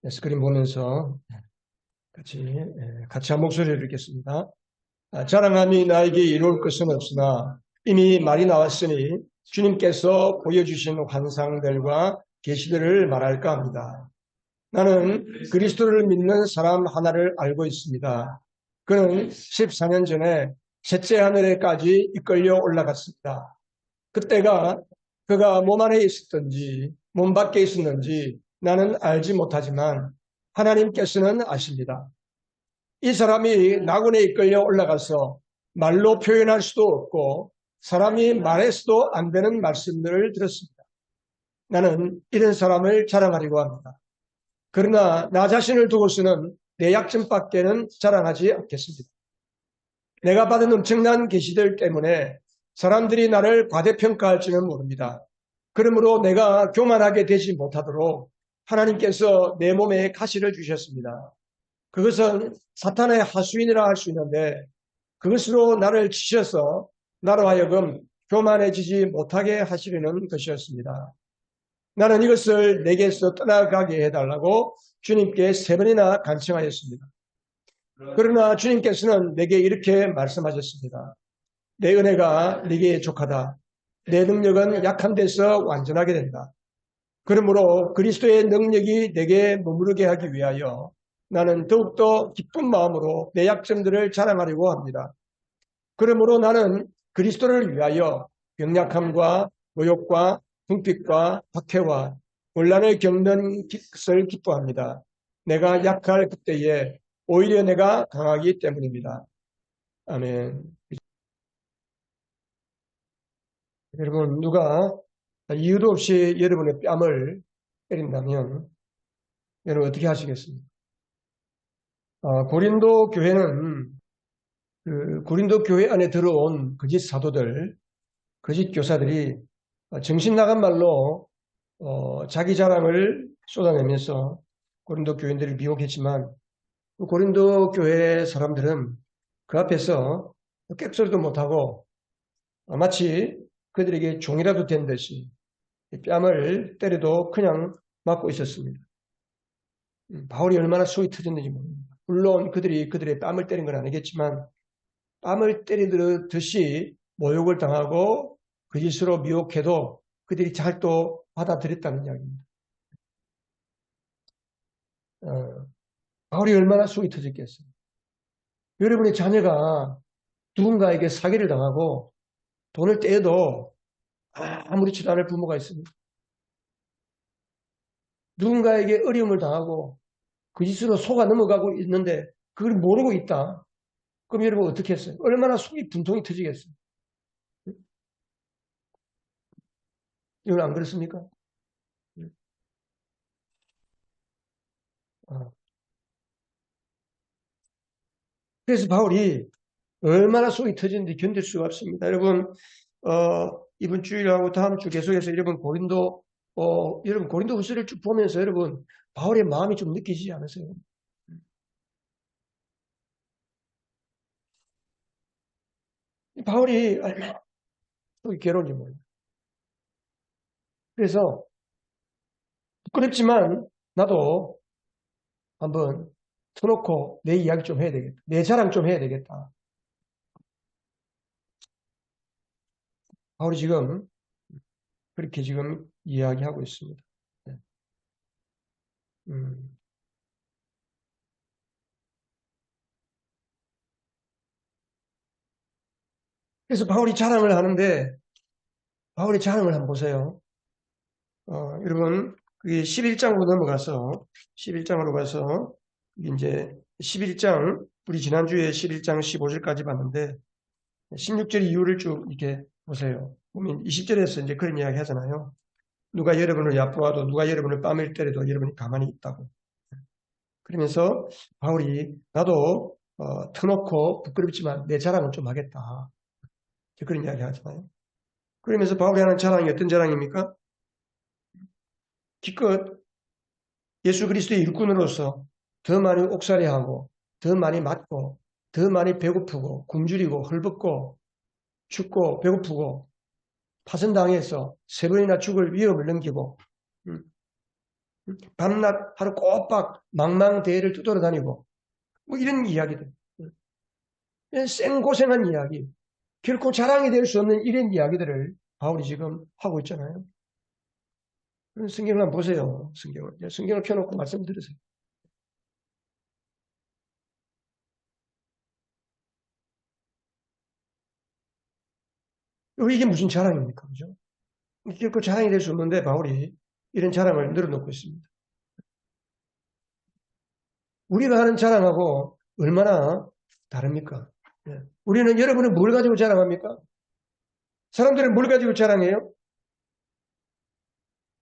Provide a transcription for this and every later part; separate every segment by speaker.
Speaker 1: 스크린 보면서 같이 한 목소리를 읽겠습니다. 자랑함이 나에게 이룰 것은 없으나 이미 말이 나왔으니 주님께서 보여주신 환상들과 계시들을 말할까 합니다. 나는 그리스도를 믿는 사람 하나를 알고 있습니다. 그는 14년 전에 셋째 하늘에까지 이끌려 올라갔습니다. 그때가 그가 몸 안에 있었던지 몸 밖에 있었는지 나는 알지 못하지만 하나님께서는 아십니다. 이 사람이 낙원에 이끌려 올라가서 말로 표현할 수도 없고 사람이 말해서도 안 되는 말씀들을 들었습니다. 나는 이런 사람을 자랑하려고 합니다. 그러나 나 자신을 두고서는 내 약점밖에는 자랑하지 않겠습니다. 내가 받은 엄청난 계시들 때문에 사람들이 나를 과대평가할지는 모릅니다. 그러므로 내가 교만하게 되지 못하도록 하나님께서 내 몸에 가시를 주셨습니다. 그것은 사탄의 하수인이라 할 수 있는데 그것으로 나를 치셔서 나로 하여금 교만해지지 못하게 하시려는 것이었습니다. 나는 이것을 내게서 떠나가게 해달라고 주님께 3번이나 간청하였습니다. 그러나 주님께서는 내게 이렇게 말씀하셨습니다. 내 은혜가 네게 족하다. 내 능력은 약한 데서 완전하게 된다. 그러므로 그리스도의 능력이 내게 머무르게 하기 위하여 나는 더욱더 기쁜 마음으로 내 약점들을 자랑하려고 합니다. 그러므로 나는 그리스도를 위하여 병약함과 모욕과 궁핍과 박해와 혼란을 겪는 것을 기뻐합니다. 내가 약할 그때에 오히려 내가 강하기 때문입니다. 아멘. 여러분, 누가 이유도 없이 여러분의 뺨을 때린다면 여러분 어떻게 하시겠습니까? 고린도 교회는 고린도 교회 안에 들어온 거짓 사도들, 거짓 교사들이 정신 나간 말로 자기 자랑을 쏟아내면서 고린도 교인들을 미혹했지만 고린도 교회 사람들은 그 앞에서 깹소리도 못하고 마치 그들에게 종이라도 된 듯이 뺨을 때려도 그냥 맞고 있었습니다. 바울이 얼마나 속이 터졌는지 모릅니다. 물론 그들이 그들의 뺨을 때린 건 아니겠지만 뺨을 때리듯이 모욕을 당하고 그 짓으로 미혹해도 그들이 잘 또 받아들였다는 이야기입니다. 바울이 얼마나 속이 터졌겠어요. 여러분의 자녀가 누군가에게 사기를 당하고 돈을 떼도 아무렇지도 않을 부모가 있습니다. 누군가에게 어려움을 당하고 그 짓으로 속아 넘어가고 있는데 그걸 모르고 있다. 그럼 여러분 어떻게 했어요? 얼마나 속이 분통이 터지겠어요? 이건 안 그렇습니까? 그래서 바울이 얼마나 속이 터지는지 견딜 수가 없습니다. 여러분, 이번 주일하고 다음 주 계속해서 여러분 여러분 고린도 후서를 쭉 보면서 여러분 바울의 마음이 좀 느끼시지 않으세요? 바울이 얼마나 속이 괴로운지 몰라요. 그래서 부끄럽지만 나도 한번 터놓고 내 이야기 좀 해야 되겠다. 내 자랑 좀 해야 되겠다. 바울이 지금 그렇게 지금 이야기하고 있습니다. 네. 음. 그래서 바울이 자랑을 하는데 바울의 자랑을 한번 보세요. 여러분 그게 11장으로 넘어가서 11장으로 가서 이제 11장 우리 지난주에 11장 15절까지 봤는데 16절 이후를 쭉 이렇게 보세요. 보면 20절에서 이제 그런 이야기 하잖아요. 누가 여러분을 얕보아도 누가 여러분을 뺨을 때려도 여러분이 가만히 있다고. 그러면서 바울이 나도 터놓고 부끄럽지만 내 자랑을 좀 하겠다. 그런 이야기 하잖아요. 그러면서 바울이 하는 자랑이 어떤 자랑입니까? 기껏 예수 그리스도의 일꾼으로서 더 많이 옥살이하고 더 많이 맞고 더 많이 배고프고 굶주리고 헐벗고 춥고 배고프고 파선당해서 3번이나 죽을 위험을 넘기고 밤낮 하루 꼬박 망망대해를 떠돌아다니고 뭐 이런 이야기들. 생고생한 이야기. 결코 자랑이 될 수 없는 이런 이야기들을 바울이 지금 하고 있잖아요. 성경을 한번 보세요. 성경을 펴놓고 말씀 들으세요. 이게 무슨 자랑입니까? 그죠? 결코 자랑이 될 수 없는데 바울이 이런 자랑을 늘어놓고 있습니다. 우리가 하는 자랑하고 얼마나 다릅니까? 우리는 여러분은 뭘 가지고 자랑합니까? 사람들은 뭘 가지고 자랑해요?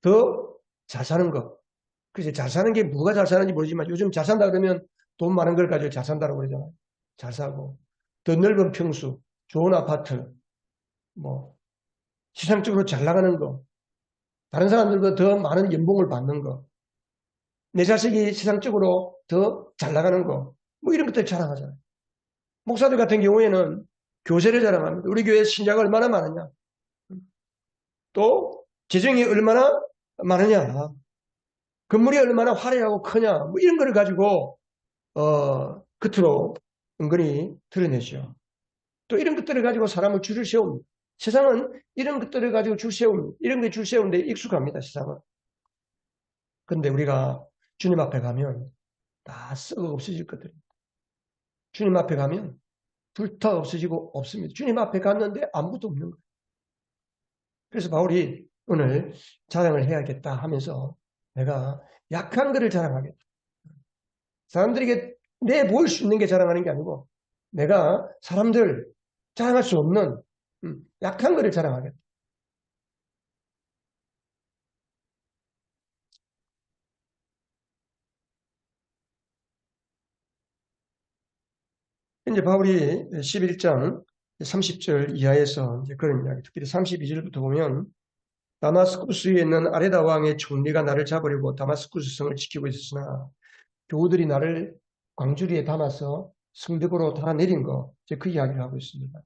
Speaker 1: 더 잘 사는 거. 그래서 잘 사는 게 뭐가 잘 사는지 모르지만 요즘 잘 산다 그러면 돈 많은 걸 가지고 잘 산다고 그러잖아요. 잘 사고. 더 넓은 평수, 좋은 아파트, 뭐, 시상적으로 잘 나가는 거. 다른 사람들보다 더 많은 연봉을 받는 거. 내 자식이 세상적으로 더 잘 나가는 거. 뭐 이런 것들 자랑하잖아요. 목사들 같은 경우에는 교세를 자랑합니다. 우리 교회 신자가 얼마나 많으냐. 또 재정이 얼마나 많으냐. 건물이 얼마나 화려하고 크냐. 뭐 이런 거를 가지고 겉으로 은근히 드러내죠. 또 이런 것들을 가지고 사람을 줄을 세웁니다. 세상은 이런 것들을 가지고 줄 세웁니다. 이런 게 줄 세우는데 익숙합니다. 세상은. 그런데 우리가 주님 앞에 가면 다 썩어 없어질 것들입니다. 주님 앞에 가면 불타 없어지고 없습니다. 주님 앞에 갔는데 아무것도 없는 거예요. 그래서 바울이 오늘 자랑을 해야겠다 하면서 내가 약한 것을 자랑하겠다. 사람들에게 내 보일 수 있는 게 자랑하는 게 아니고 내가 사람들 자랑할 수 없는 약한 것을 자랑하겠다. 이제 바울이 11장 30절 이하에서 이제 그런 이야기, 특히 32절부터 보면 다마스쿠스에 있는 아레다 왕의 총리가 나를 잡으려고 다마스쿠스 성을 지키고 있었으나 교우들이 나를 광주리에 담아서 성벽으로 달아내린 거, 이제 그 이야기를 하고 있습니다.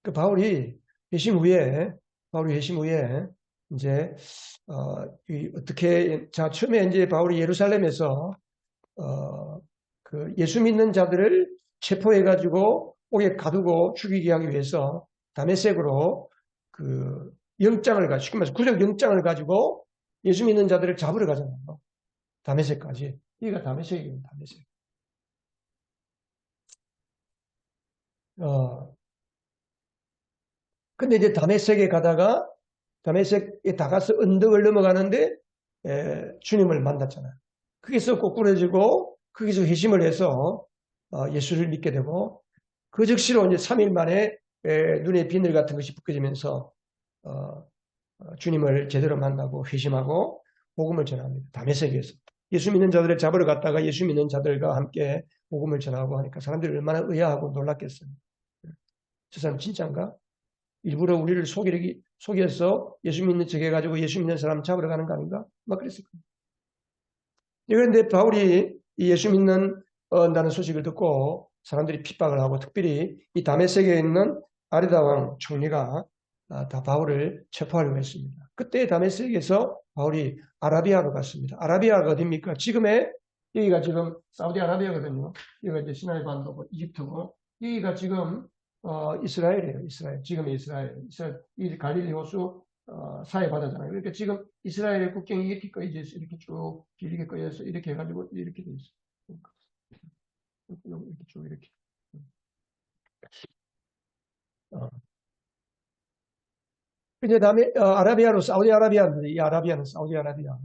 Speaker 1: 그 바울이 회심 후에 이제 어떻게 자 처음에 이제 바울이 예루살렘에서 그 예수 믿는 자들을 체포해 가지고 옥에 가두고 죽이게 하기 위해서 다메섹으로 그 영장을 가지고 쉽게 말해서 구속 영장을 가지고 예수 믿는 자들을 잡으러 가잖아요. 다메섹까지. 여기가 다메섹입니다. 다메섹. 근데 이제 다메섹에 가다가 다메섹에 다가서 언덕을 넘어가는데 주님을 만났잖아요. 거기서 꼬꾸라지고 거기서 회심을 해서 예수를 믿게 되고 그 즉시로 이제 3일 만에 눈에 비늘 같은 것이 벗겨지면서 주님을 제대로 만나고 회심하고 복음을 전합니다. 다메섹에서 예수 믿는 자들을 잡으러 갔다가 예수 믿는 자들과 함께 복음을 전하고 하니까 사람들이 얼마나 의아하고 놀랐겠어요. 저 사람 진짜인가? 일부러 우리를 속여서 예수 믿는 척 해가지고 예수 믿는 사람 잡으러 가는 거 아닌가? 막 그랬을 거예요. 그런데 바울이 예수 믿는다는 소식을 듣고 사람들이 핍박을 하고 특별히 이 다메섹에 있는 아레다 왕 총리가 다 바울을 체포하려고 했습니다. 그때 다메섹에서 바울이 아라비아로 갔습니다. 아라비아가 어디입니까? 지금의 여기가 지금 사우디아라비아거든요. 여기가 이제 시나이 반도고 이집트고 여기가 지금 이스라엘이에요. 이스라엘. 지금의 이스라엘. 이 갈릴리 호수 사해 바다잖아요. 그러니까 지금 이스라엘의 국경이 이렇게 꺼져 있어. 이렇게 쭉 길게 꺼져서 이렇게 해가지고 이렇게 돼 있어. 이렇게 쭉 이렇게. 이제 다음에 아라비아로 사우디아라비아인데 이 아라비아는 사우디아라비아.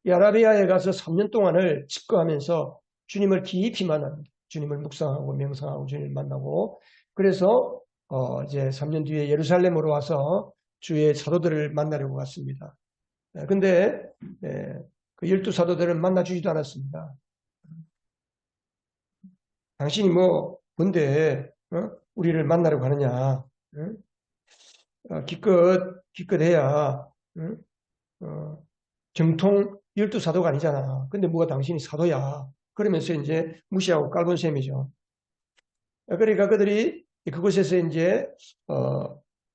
Speaker 1: 이 아라비아에 가서 3년 동안을 집거하면서 주님을 깊이 만납니다. 주님을 묵상하고 명상하고 주님을 만나고 그래서 이제 3년 뒤에 예루살렘으로 와서 주의 사도들을 만나려고 갔습니다. 근데 그 12사도들을 만나주지도 않았습니다. 당신이 뭐 뭔데 우리를 만나려고 하느냐? 기껏해야 정통 12사도가 아니잖아. 근데 뭐가 당신이 사도야. 그러면서 이제 무시하고 깔본 셈이죠. 그러니까 그들이 그곳에서 이제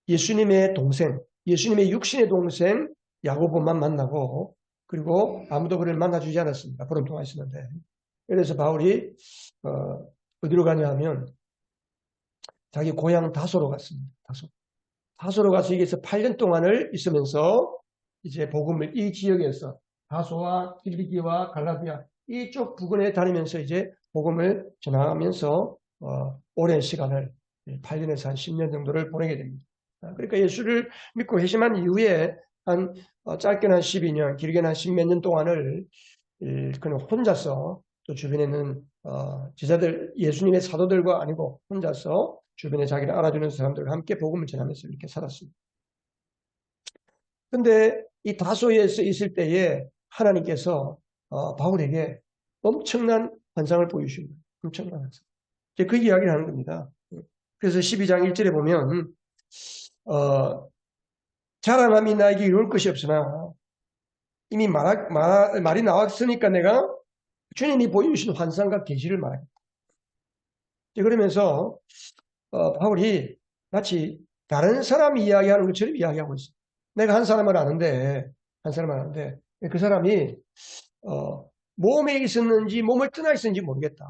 Speaker 1: 예수님의 동생, 예수님의 육신의 동생 야고보만 만나고 그리고 아무도 그를 만나주지 않았습니다. 보름 동안 있었는데. 그래서 바울이 어디로 가냐 하면 자기 고향 다소로 갔습니다. 다소로 가서 여기서 8년 동안을 있으면서 이제 복음을 이 지역에서 다소와 길리기와 갈라디아 이쪽 부근에 다니면서 이제 복음을 전하면서 오랜 시간을 8년에서 한 10년 정도를 보내게 됩니다. 그러니까 예수를 믿고 회심한 이후에 한 짧게는 한 12년, 길게는 한 10몇 년 동안을 그는 혼자서 또 주변에 있는 제자들, 예수님의 사도들과 아니고 혼자서 주변에 자기를 알아주는 사람들과 함께 복음을 전하면서 이렇게 살았습니다. 근데 이 다소에서 있을 때에 하나님께서 바울에게 엄청난 환상을 보여주신 거예요. 엄청난 환상. 이제 그 이야기를 하는 겁니다. 그래서 12장 1절에 보면 자랑함이 나에게 이룰 것이 없으나 이미 말이 나왔으니까 내가 주님이 보여주신 환상과 계시를 말합니다. 그러면서 바울이 마치 다른 사람이 이야기하는 것처럼 이야기하고 있어요. 내가 한 사람을 아는데 그 사람이 몸에 있었는지 몸을 떠나 있었는지 모르겠다.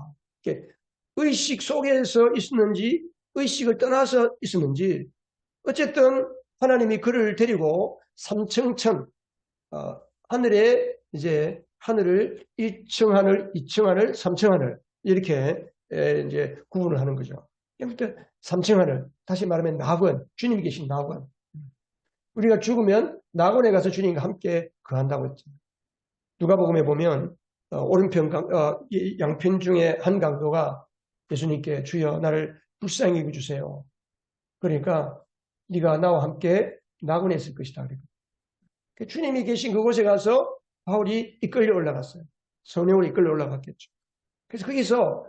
Speaker 1: 의식 속에서 있었는지 의식을 떠나서 있었는지 어쨌든 하나님이 그를 데리고 삼층천 하늘에 이제 하늘을 1층 하늘, 2층 하늘, 3층 하늘 이렇게 이제 구분을 하는 거죠. 그때 3층 하늘, 다시 말하면 낙원, 주님이 계신 낙원. 우리가 죽으면 낙원에 가서 주님과 함께 거한다고 했죠. 누가복음에 보면 오른편 양편 중에 한 강도가 예수님께 주여 나를 불쌍히 여겨주세요. 그러니까 네가 나와 함께 낙원에 있을 것이다. 주님이 계신 그곳에 가서 바울이 이끌려 올라갔어요. 성령으로 이끌려 올라갔겠죠. 그래서 거기서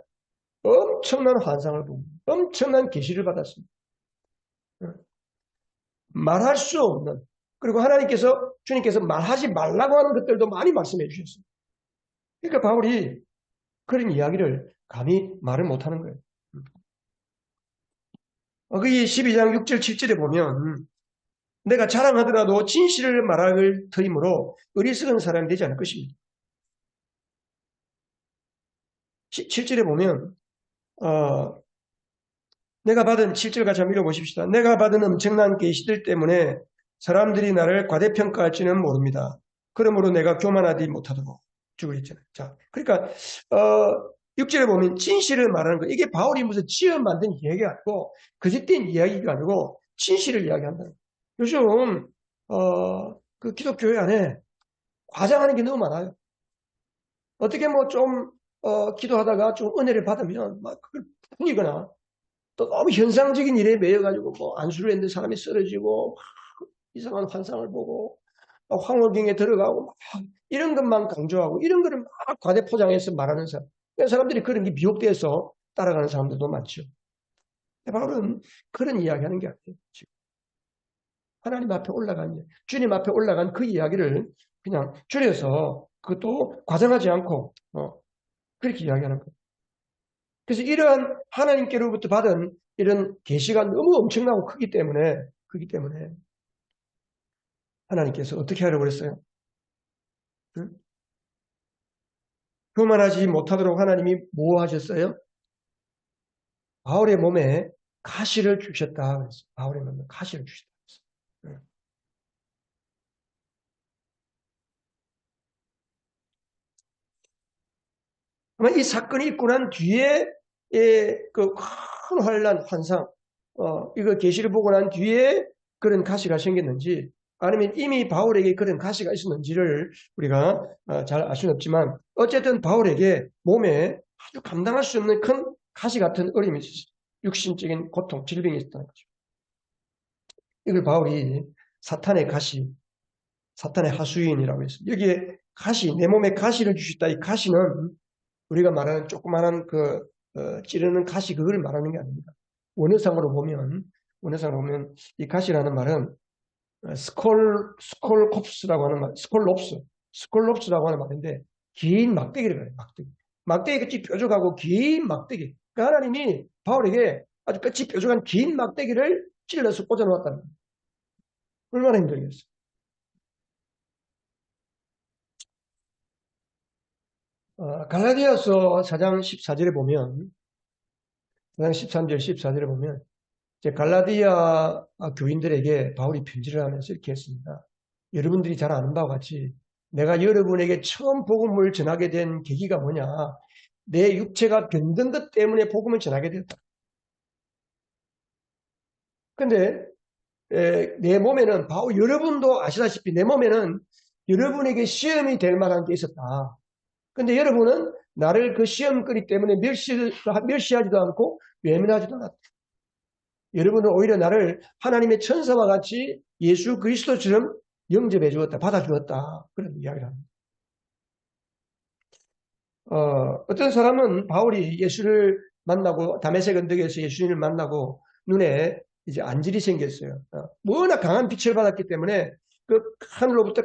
Speaker 1: 엄청난 환상을 보고 엄청난 계시를 받았습니다. 말할 수 없는, 그리고 주님께서 말하지 말라고 하는 것들도 많이 말씀해 주셨어요. 그러니까 바울이 그런 이야기를 감히 말을 못하는 거예요. 거기 12장 6절 7절에 보면 내가 자랑하더라도 진실을 말할 터이므로 어리석은 사람이 되지 않을 것입니다. 7절에 보면 내가 받은 7절 같이 한번 읽어보십시다. 내가 받은 엄청난 계시들 때문에 사람들이 나를 과대평가할지는 모릅니다. 그러므로 내가 교만하지 못하도록 주고 있잖아요. 자, 그러니까 6절에 보면 진실을 말하는 거. 이게 바울이 무슨 지어 만든 이야기가 아니고 거짓된 이야기가 아니고 진실을 이야기한다. 요즘 그 기독교회 안에 과장하는 게 너무 많아요. 어떻게 뭐 좀 기도하다가 좀 은혜를 받으면 막 그걸 풀리거나 또 너무 현상적인 일에 매여가지고 뭐 안수를 했는데 사람이 쓰러지고 이상한 환상을 보고 황홀경에 들어가고 막 이런 것만 강조하고 이런 거를 막 과대 포장해서 말하는 사람. 사람들이 그런 게 미혹돼서 따라가는 사람들도 많죠. 바울은 그런 이야기하는 게 아니에요. 지금. 하나님 앞에 올라간, 주님 앞에 올라간 그 이야기를 그냥 줄여서 그것도 과장하지 않고 그렇게 이야기하는 거예요. 그래서 이러한 하나님께로부터 받은 이런 계시가 너무 엄청나고 크기 때문에 하나님께서 어떻게 하려고 그랬어요? 응? 교만하지 못하도록 하나님이 뭐 하셨어요? 바울의 몸에 가시를 주셨다 그랬어요. 바울의 몸에 가시를 주셨다 그랬어요. 응. 아마 이 사건이 있고 난 뒤에 그 큰 환란, 환상, 이거 계시를 보고 난 뒤에 그런 가시가 생겼는지 아니면 이미 바울에게 그런 가시가 있었는지를 우리가 잘 알 수는 없지만 어쨌든 바울에게 몸에 아주 감당할 수 없는 큰 가시 같은 어려움이 있었어요. 육신적인 고통, 질병이 있었다는 거죠. 이걸 바울이 사탄의 가시, 사탄의 하수인이라고 했어요. 여기에 가시, 내 몸에 가시를 주셨다. 이 가시는 우리가 말하는 조그마한 찌르는 가시 그걸 말하는 게 아닙니다. 원어상으로 보면 이 가시라는 말은 스콜롭스라고 하는 말, 스콜롭스라고 하는 말인데 긴 막대기를 말해요. 막대기 끝이 뾰족하고 긴 막대기. 그러니까 하나님이 바울에게 아주 끝이 뾰족한 긴 막대기를 찔러서 꽂아놓았다는 거예요. 얼마나 힘들겠어요. 갈라디아서 4장 14절에 보면, 4장 13절, 14절에 보면, 이제 갈라디아 교인들에게 바울이 편지를 하면서 이렇게 했습니다. 여러분들이 잘 아는 바와 같이 내가 여러분에게 처음 복음을 전하게 된 계기가 뭐냐? 내 육체가 병든 것 때문에 복음을 전하게 됐다. 근데 내 몸에는 여러분도 아시다시피 내 몸에는 여러분에게 시험이 될 만한 게 있었다. 근데 여러분은 나를 그 시험거리 때문에 멸시하지도 않고 외면하지도 않았다. 여러분은 오히려 나를 하나님의 천사와 같이 예수 그리스도처럼 영접해 주었다, 받아주었다. 그런 이야기를 합니다. 어떤 사람은 바울이 예수를 만나고 다메섹 언덕에서 예수님을 만나고 눈에 이제 안질이 생겼어요. 워낙 강한 빛을 받았기 때문에 그 하늘로부터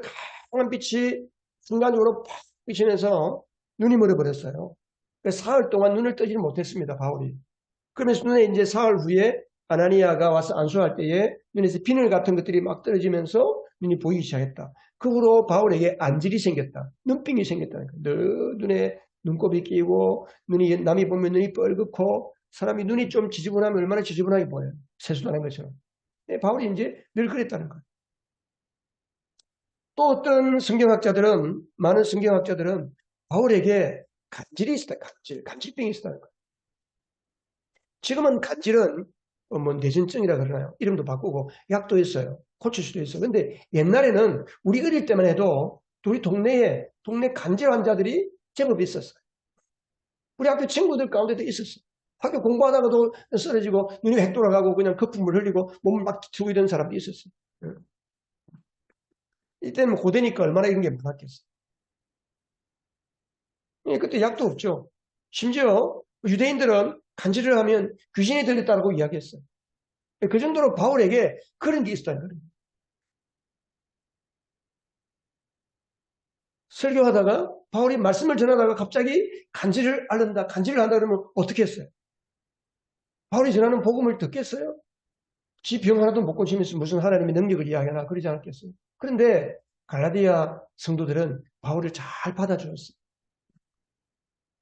Speaker 1: 강한 빛이 순간적으로 팍 비치면서 눈이 멀어버렸어요. 사흘 동안 눈을 뜨지는 못했습니다, 바울이. 그러면서 눈에 이제 사흘 후에 아나니아가 와서 안수할 때에 눈에서 비늘 같은 것들이 막 떨어지면서 눈이 보이기 시작했다. 그 후로 바울에게 안질이 생겼다. 눈병이 생겼다는 거예요. 늘 눈에 눈곱이 끼고 눈이 남이 보면 눈이 뻘겋고 사람이 눈이 좀 지저분하면 얼마나 지저분하게 보여요. 세수하는 것처럼. 바울이 이제 늘 그랬다는 거예요. 또 어떤 성경학자들은 많은 성경학자들은 바울에게 간질이 있었다. 간질병이 있었다는 거예요. 지금은 간질은 뭐 뇌전증이라 그러나요? 이름도 바꾸고 약도 있어요. 고칠 수도 있어요. 근데 옛날에는 우리 어릴 때만 해도 우리 동네 간질 환자들이 제법 있었어요. 우리 학교 친구들 가운데도 있었어요. 학교 공부하다가도 쓰러지고 눈이 획 돌아가고 그냥 거품을 흘리고 몸을 막 뒤트고 이런 사람도 있었어요. 이때는 고대니까 얼마나 이런 게 많았겠어요. 그때 약도 없죠. 심지어 유대인들은 간질을 하면 귀신이 들렸다고 이야기했어요. 그 정도로 바울에게 그런 게 있었다는 거예요. 설교하다가 바울이 말씀을 전하다가 갑자기 간질을 앓는다, 간질을 한다 그러면 어떻게 했어요? 바울이 전하는 복음을 듣겠어요? 지 병 하나도 못 고치면서 무슨 하나님의 능력을 이야기하나 그러지 않았겠어요? 그런데 갈라디아 성도들은 바울을 잘 받아주었어요.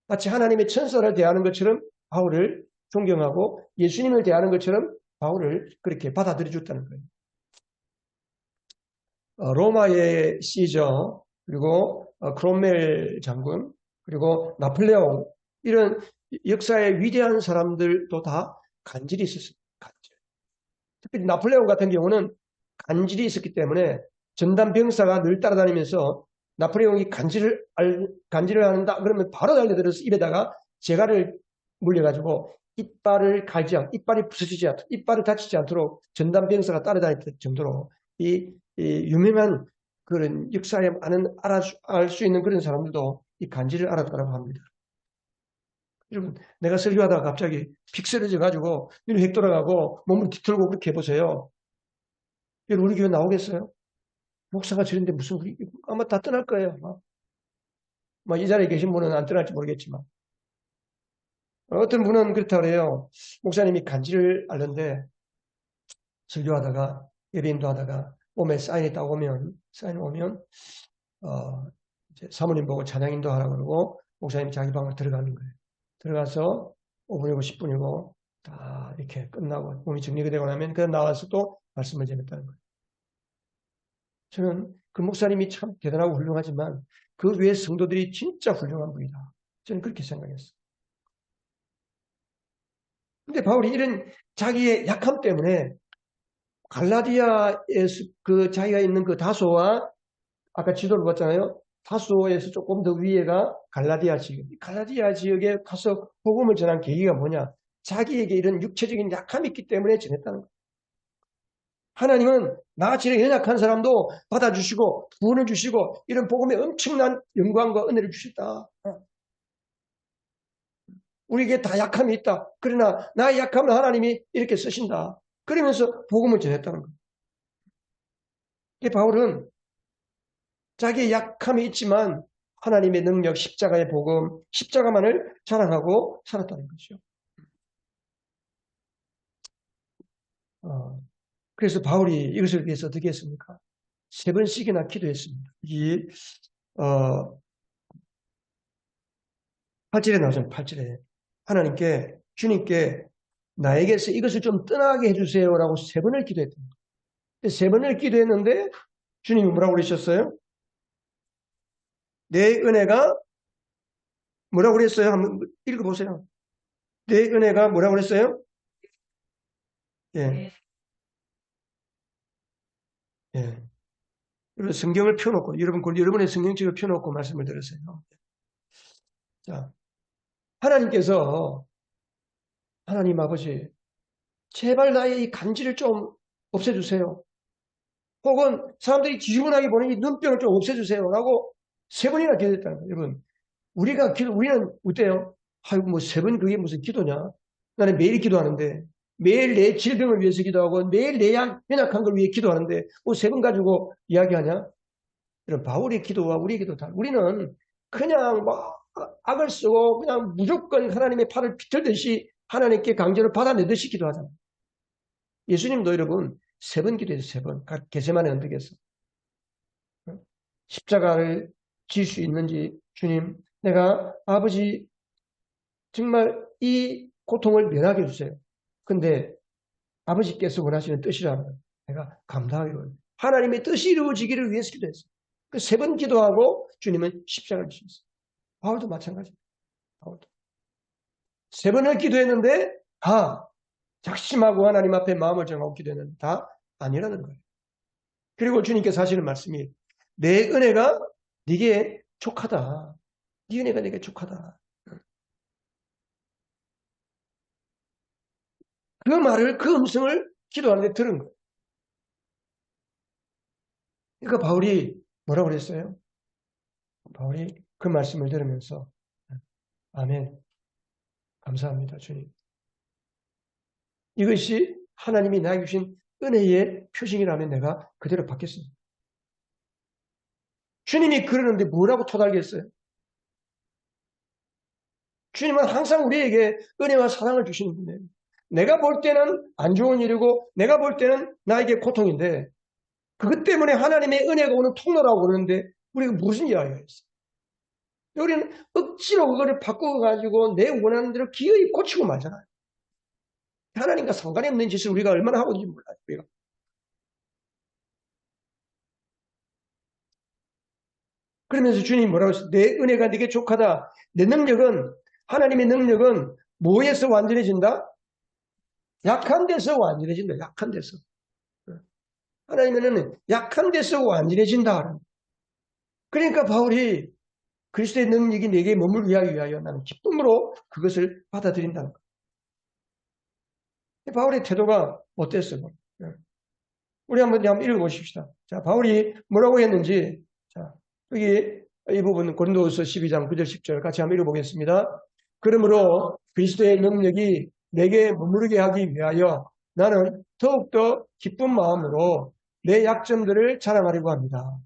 Speaker 1: 마치 하나님의 천사를 대하는 것처럼 바울을 존경하고 예수님을 대하는 것처럼 바울을 그렇게 받아들여 줬다는 거예요. 로마의 시저, 그리고 크롬멜 장군, 그리고 나폴레옹, 이런 역사의 위대한 사람들도 다 간질이 있었습니다. 간질. 특히 나폴레옹 같은 경우는 간질이 있었기 때문에 전담병사가 늘 따라다니면서 나폴레옹이 간질을 한다 그러면 바로 달려들어서 입에다가 재갈을 물려가지고 이빨이 부서지지 않도록, 이빨을 다치지 않도록 전담병사가 따라다닐 정도로 이 유명한 그런 역사에 알 수 있는 그런 사람들도 이 간질을 알았다고 합니다. 여러분, 내가 설교하다가 갑자기 픽 쓰러져 가지고 눈이 획 돌아가고 몸을 뒤틀고 그렇게 해보세요. 여러분, 우리 교회 나오겠어요? 목사가 저런데 무슨 아마 다 떠날 거예요. 이 자리에 계신 분은 안 떠날지 모르겠지만 어떤 분은 그렇다고 그래요. 목사님이 간질을 앓는데 설교하다가 예배인도 하다가 몸에 사인이 딱 오면 이제 사모님 보고 찬양 인도하라고 그러고 목사님이 자기 방으로 들어가는 거예요. 들어가서 5분이고 10분이고 다 이렇게 끝나고 몸이 정리가 되고 나면 그 나와서 또 말씀을 전했다는 거예요. 저는 그 목사님이 참 대단하고 훌륭하지만 그 외의 성도들이 진짜 훌륭한 분이다. 저는 그렇게 생각했어요. 근데 바울이 이런 자기의 약함 때문에 갈라디아에서 그 자기가 있는 그 다소와 아까 지도를 봤잖아요. 다소에서 조금 더 위에가 갈라디아 지역. 갈라디아 지역에 가서 복음을 전한 계기가 뭐냐? 자기에게 이런 육체적인 약함이 있기 때문에 전했다는 거예요. 하나님은 나같이 연약한 사람도 받아주시고 구원을 주시고 이런 복음에 엄청난 영광과 은혜를 주셨다. 우리에게 다 약함이 있다. 그러나 나의 약함을 하나님이 이렇게 쓰신다. 그러면서 복음을 전했다는 거예요. 바울은 자기의 약함이 있지만 하나님의 능력, 십자가의 복음, 십자가만을 자랑하고 살았다는 거죠. 그래서 바울이 이것을 위해서 어떻게 했습니까? 3번씩이나 기도했습니다. 이 8절에 나오잖아요. 8절에. 하나님께, 주님께 나에게서 이것을 좀 떠나게 해주세요라고 세 번을 기도했던 거예요. 세 번을 기도했는데 주님이 뭐라고 그러셨어요? 내 은혜가 뭐라고 그랬어요? 한번 읽어보세요. 내 은혜가 뭐라고 그랬어요? 예, 예. 여러분 성경을 펴놓고, 여러분의 성경책을 펴놓고 말씀을 들으세요. 자, 하나님께서, 하나님 아버지, 제발 나의 이 간지를 좀 없애주세요. 혹은 사람들이 지저분하게 보는 이 눈병을 좀 없애주세요. 라고 세 번이나 기도했다는 거예요. 여러분, 우리는 어때요? 아이고, 뭐 세 번 그게 무슨 기도냐? 나는 매일 기도하는데, 매일 내 질병을 위해서 기도하고, 매일 내 연약한 걸 위해 기도하는데, 뭐 세 번 가지고 이야기하냐? 이런 바울의 기도와 우리의 기도 다. 우리는 그냥 막 악을 쓰고, 그냥 무조건 하나님의 팔을 비틀듯이 하나님께 강제로 받아내듯이 기도하잖아요. 예수님도 여러분, 세 번 기도했어요, 세 번. 겟세마네 언덕에서. 십자가를 질 수 있는지, 주님, 내가 아버지 정말 이 고통을 면하게 해주세요. 근데 아버지께서 원하시는 뜻이라면 내가 감당하기로 하나님의 뜻이 이루어지기를 위해서 기도했어요. 그 세 번 기도하고 주님은 십자가를 지셨어요. 바울도 마찬가지입니다. 바울도. 세 번을 기도했는데 다 작심하고 하나님 앞에 마음을 정하고 기도했는데 다 아니라는 거예요. 그리고 주님께서 하시는 말씀이 내 은혜가 네게 족하다. 네 은혜가 네게 족하다. 그 말을, 그 음성을 기도하는데 들은 거예요. 그러니까 바울이 뭐라고 그랬어요? 바울이 그 말씀을 들으면서 아멘, 감사합니다, 주님. 이것이 하나님이 나에게 주신 은혜의 표징이라면 내가 그대로 받겠습니다. 주님이 그러는데 뭐라고 토달겠어요? 주님은 항상 우리에게 은혜와 사랑을 주시는 분이에요. 내가 볼 때는 안 좋은 일이고 내가 볼 때는 나에게 고통인데 그것 때문에 하나님의 은혜가 오는 통로라고 그러는데 우리가 무슨 이야기가 있어요? 우리는 억지로 그거를 바꿔가지고 내 원하는 대로 기어이 고치고 말잖아요. 하나님과 상관이 없는 짓을 우리가 얼마나 하고 있는지 몰라요. 우리가. 그러면서 주님이 뭐라고 했어요? 내 은혜가 네게 족하다. 내 능력은 하나님의 능력은 뭐에서 완전해진다? 약한 데서 완전해진다. 약한 데서. 하나님의 능력은 약한 데서 완전해진다. 그러니까 바울이 그리스도의 능력이 내게 머물게 하기 위하여 나는 기쁨으로 그것을 받아들인다는 거예요. 바울의 태도가 어땠어요? 우리 한번 읽어보십시다. 자, 바울이 뭐라고 했는지, 자, 여기 이 부분 고린도후서 12장 9절 10절 같이 한번 읽어보겠습니다. 그러므로 그리스도의 능력이 내게 머무르게 하기 위하여 나는 더욱더 기쁜 마음으로 내 약점들을 자랑하려고 합니다.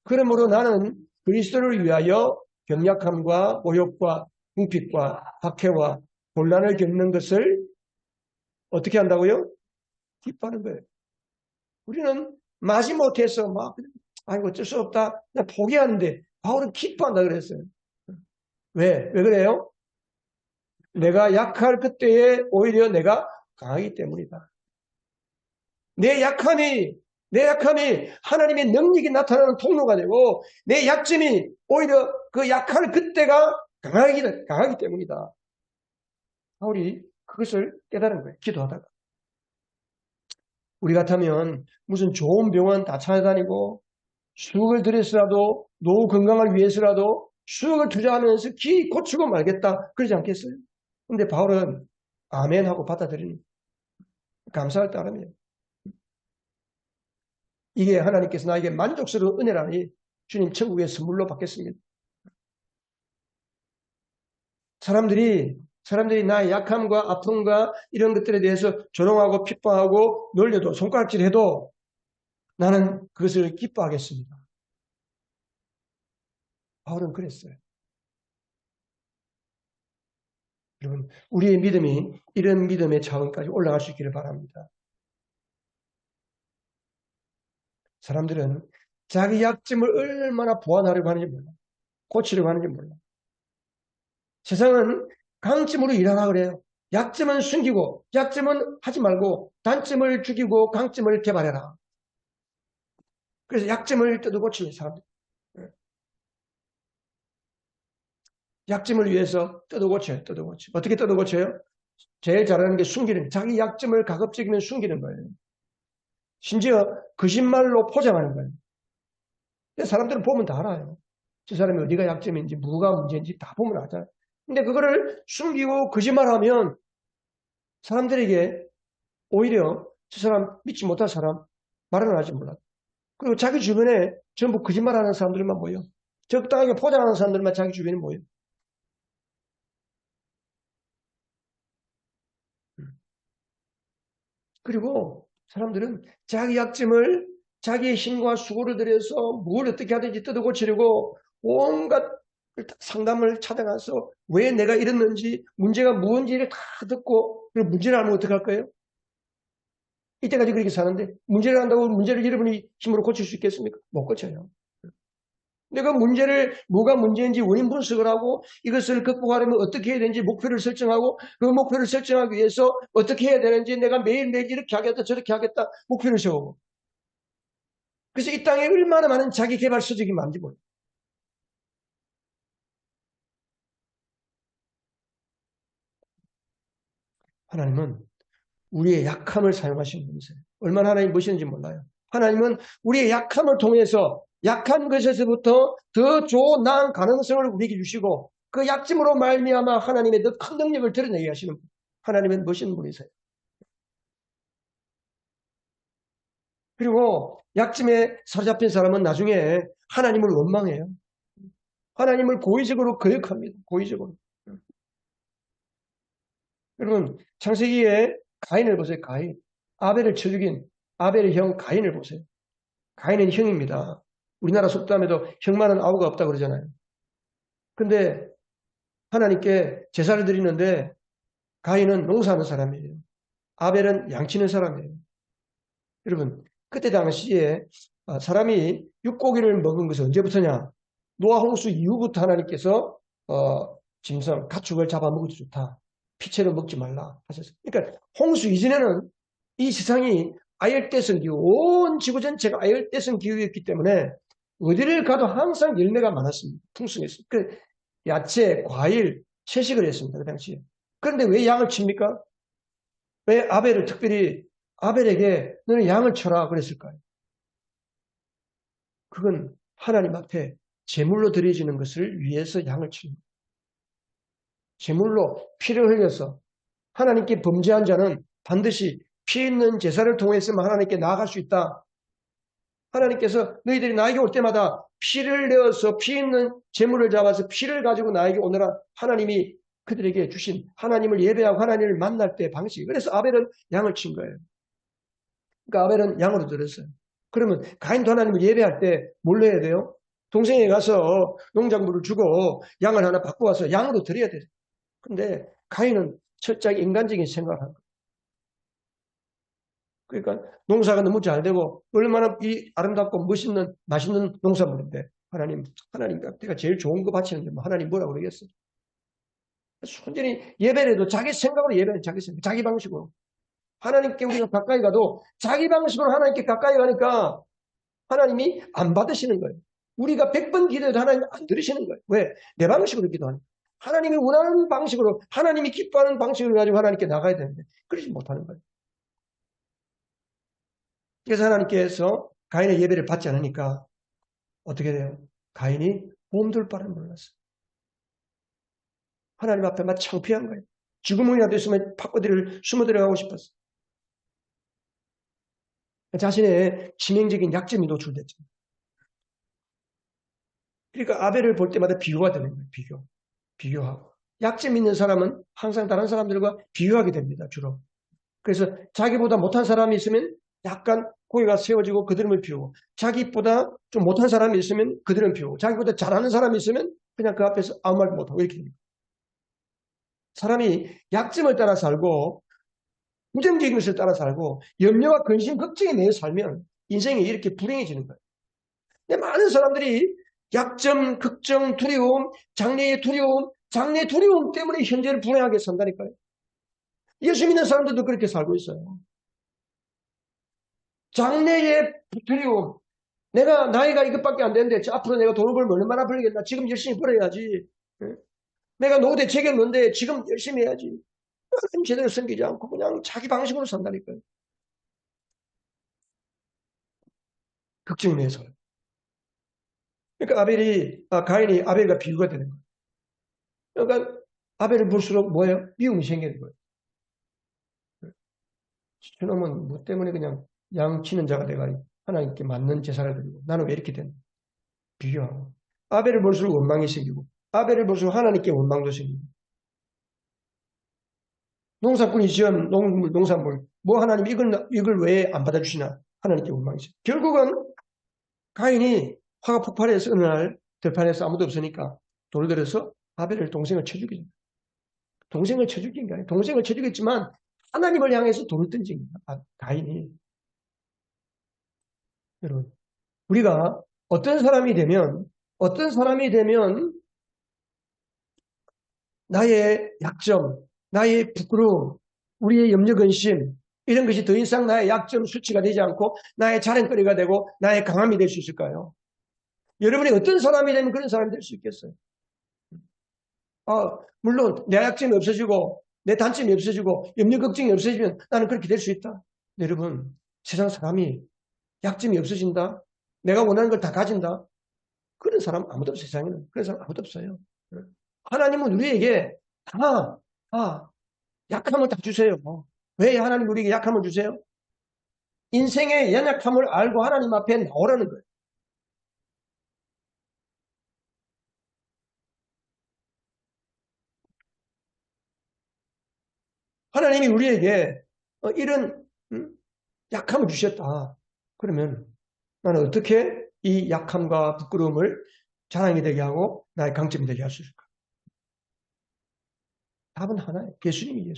Speaker 1: 그러므로 나는 그리스도를 위하여 병약함과 모욕과 궁핍과 박해와 곤란을 겪는 것을 어떻게 한다고요? 기뻐하는 거예요. 우리는 마지못해서 막 아이고 어쩔 수 없다. 나 포기하는데 바울은 기뻐한다 그랬어요. 왜? 왜 그래요? 내가 약할 그때에 오히려 내가 강하기 때문이다. 내 약함이 내 약함이 하나님의 능력이 나타나는 통로가 되고 내 약점이 오히려 그 약할 그때가 강하기 때문이다. 바울이 그것을 깨달은 거예요. 기도하다가. 우리 같으면 무슨 좋은 병원 다 찾아다니고 수억을 들여서라도 노후 건강을 위해서라도 수억을 투자하면서 기 고치고 말겠다 그러지 않겠어요? 근데 바울은 아멘 하고 받아들이는 감사할 따름이에요. 이게 하나님께서 나에게 만족스러운 은혜라니 주님 천국의 선물로 받겠습니다. 사람들이 나의 약함과 아픔과 이런 것들에 대해서 조롱하고 핍박하고 놀려도 손가락질해도 나는 그것을 기뻐하겠습니다. 바울은 그랬어요. 여러분, 우리의 믿음이 이런 믿음의 차원까지 올라갈 수 있기를 바랍니다. 사람들은 자기 약점을 얼마나 보완하려고 하는지 몰라. 고치려고 하는지 몰라. 세상은 강점으로 일하라 그래요. 약점은 숨기고, 약점은 하지 말고, 단점을 죽이고, 강점을 개발해라. 그래서 약점을 뜯어고치는 사람들. 약점을 위해서 뜯어고쳐요, 뜯어고쳐. 어떻게 뜯어고쳐요? 제일 잘하는 게 숨기는, 자기 약점을 가급적이면 숨기는 거예요. 심지어 거짓말로 포장하는 거예요. 사람들은 보면 다 알아요. 저 사람이 어디가 약점인지, 뭐가 문제인지 다 보면 알잖아요. 근데 그거를 숨기고 거짓말하면 사람들에게 오히려 저 사람 믿지 못할 사람 말은 하지 몰라. 그리고 자기 주변에 전부 거짓말하는 사람들만 모여. 적당하게 포장하는 사람들만 자기 주변에 모여. 그리고 사람들은 자기 약점을 자기의 힘과 수고를 들여서 뭘 어떻게 하든지 뜯어고치려고 온갖 상담을 찾아가서 왜 내가 이랬는지 문제가 무엇인지를 다 듣고 그리고 문제를 알면 어떡할 거예요? 이때까지 그렇게 사는데 문제를 한다고 문제를 여러분이 힘으로 고칠 수 있겠습니까? 못 고쳐요. 내가 문제를 뭐가 문제인지 원인 분석을 하고 이것을 극복하려면 어떻게 해야 되는지 목표를 설정하고 그 목표를 설정하기 위해서 어떻게 해야 되는지 내가 매일매일 이렇게 하겠다 저렇게 하겠다 목표를 세우고 그래서 이 땅에 얼마나 많은 자기 개발 서적이 많은지 몰라요. 하나님은 우리의 약함을 사용하시는 분이세요. 얼마나 하나님 멋있는지 몰라요. 하나님은 우리의 약함을 통해서 약한 것에서부터 더 좋은 나은 가능성을 우리에게 주시고 그 약점으로 말미암아 하나님의 더 큰 능력을 드러내게 하시는 분. 하나님은 멋있는 분이세요. 그리고 약점에 사로잡힌 사람은 나중에 하나님을 원망해요. 하나님을 고의적으로 거역합니다. 고의적으로. 여러분 창세기에 가인을 보세요. 가인. 아벨을 쳐 죽인 아벨의 형 가인을 보세요. 가인은 형입니다. 우리나라 속담에도 형 많은 아우가 없다고 그러잖아요. 근데 하나님께 제사를 드리는데 가인은 농사하는 사람이에요. 아벨은 양치는 사람이에요. 여러분 그때 당시에 사람이 육고기를 먹은 것은 언제부터냐? 노아 홍수 이후부터 하나님께서 짐승, 가축을 잡아먹어도 좋다. 피채를 먹지 말라 하셨어요. 그러니까 홍수 이전에는 이 세상이 아열대성 기후, 온 지구 전체가 아열대성 기후였기 때문에 어디를 가도 항상 열매가 많았습니다. 풍성했습니다. 그 야채, 과일, 채식을 했습니다. 그 당시에. 그런데 왜 양을 칩니까? 왜 아벨을 특별히 아벨에게 너는 양을 쳐라 그랬을까요? 그건 하나님 앞에 제물로 드려지는 것을 위해서 양을 치는 거예요. 제물로 피를 흘려서 하나님께 범죄한 자는 반드시 피 있는 제사를 통해서만 하나님께 나아갈 수 있다. 하나님께서 너희들이 나에게 올 때마다 피를 내어서 피 있는 제물을 잡아서 피를 가지고 나에게 오너라. 하나님이 그들에게 주신 하나님을 예배하고 하나님을 만날 때의 방식. 그래서 아벨은 양을 친 거예요. 그러니까 아벨은 양으로 들었어요. 그러면 가인도 하나님을 예배할 때 뭘로 해야 돼요? 동생에 가서 농작물을 주고 양을 하나 바꿔 와서 양으로 드려야 돼요. 근데 가인은 철저하게 인간적인 생각을 한 거예요. 그러니까 농사가 너무 잘 되고 얼마나 이 아름답고 멋있는 맛있는 농산물인데 하나님 내가 제일 좋은 거 바치는데 뭐 하나님 뭐라고 그러겠어요? 순전히 예배를 해도 자기 생각으로 예배는 자기 생각, 자기 방식으로. 하나님께 우리가 가까이 가도 자기 방식으로 하나님께 가까이 가니까 하나님이 안 받으시는 거예요. 우리가 100번 기도해도 하나님 안 들으시는 거예요. 왜? 내 방식으로 기도하는 거예요. 하나님이 원하는 방식으로 하나님이 기뻐하는 방식을 가지고 하나님께 나가야 되는데 그러지 못하는 거예요. 그래서 하나님께서 가인의 예배를 받지 않으니까 어떻게 돼요? 가인이 몸둘 바를 몰랐어요. 하나님 앞에 막 창피한 거예요. 죽음이라도 있으면 파고들을 숨어 들어가고 싶었어요. 자신의 치명적인 약점이 노출됐죠. 그러니까 아벨을 볼 때마다 비교가 되는 거예요. 비교하고. 약점 있는 사람은 항상 다른 사람들과 비교하게 됩니다. 주로. 그래서 자기보다 못한 사람이 있으면 약간 고개가 세워지고 그들을 비우고 자기보다 좀 못한 사람이 있으면 그들은 비우고 자기보다 잘하는 사람이 있으면 그냥 그 앞에서 아무 말도 못하고 이렇게 됩니다. 사람이 약점을 따라 살고 부정적인 것을 따라 살고 염려와 근심, 걱정에 내어 살면 인생이 이렇게 불행해지는 거예요. 근데 많은 사람들이 약점, 걱정, 두려움, 장래의 두려움, 장래 두려움 때문에 현재를 불행하게 산다니까요. 예수 믿는 사람들도 그렇게 살고 있어요. 장래의 두려움. 내가 나이가 이것밖에 안 되는데 앞으로 내가 돈을 벌면 얼마나 벌겠나. 지금 열심히 벌어야지. 내가 노후대 책임는데 지금 열심히 해야지. 제대로 섬기지 않고 그냥 자기 방식으로 산다니까요. 걱정이 서요. 그러니까 가인이 아벨과 비교가 되는 거예요. 그러니까 아벨을 볼수록 뭐예요? 미움이 생기는 거예요. 저놈은 뭐 때문에 그냥 양치는 자가 돼가지고 하나님께 맞는 제사를 드리고 나는 왜 이렇게 됐나? 비교하고. 아벨을 볼수록 원망이 생기고 아벨을 볼수록 하나님께 원망도 생기고 농사꾼이 지은 농산물 뭐 하나님 이걸 왜 안 받아주시나 하나님께 원망이 생기고 결국은 가인이 화가 폭발해서 어느 날 들판에서 아무도 없으니까 돌을 들어서 아벨을 동생을 쳐 죽이죠. 동생을 쳐 죽인 게 아니에요. 동생을 쳐 죽였지만 하나님을 향해서 돌을 던진 거예요. 가인이. 여러분, 우리가 어떤 사람이 되면 나의 약점, 나의 부끄러움, 우리의 염려 근심 이런 것이 더 이상 나의 약점 수치가 되지 않고 나의 자랑거리가 되고 나의 강함이 될 수 있을까요? 여러분이 어떤 사람이 되면 그런 사람이 될 수 있겠어요? 물론 내 약점이 없어지고 내 단점이 없어지고 염려 걱정이 없어지면 나는 그렇게 될 수 있다. 여러분, 세상 사람이 약점이 없어진다. 내가 원하는 걸 다 가진다. 그런 사람 아무도 없어요. 세상에는. 그런 사람 아무도 없어요. 하나님은 우리에게 다 약함을 다 주세요. 왜 하나님 우리에게 약함을 주세요? 인생의 연약함을 알고 하나님 앞에 나오라는 거예요. 하나님이 우리에게 이런 약함을 주셨다. 그러면 나는 어떻게 이 약함과 부끄러움을 자랑이 되게 하고 나의 강점이 되게 할 수 있을까? 답은 하나예요. 예수님.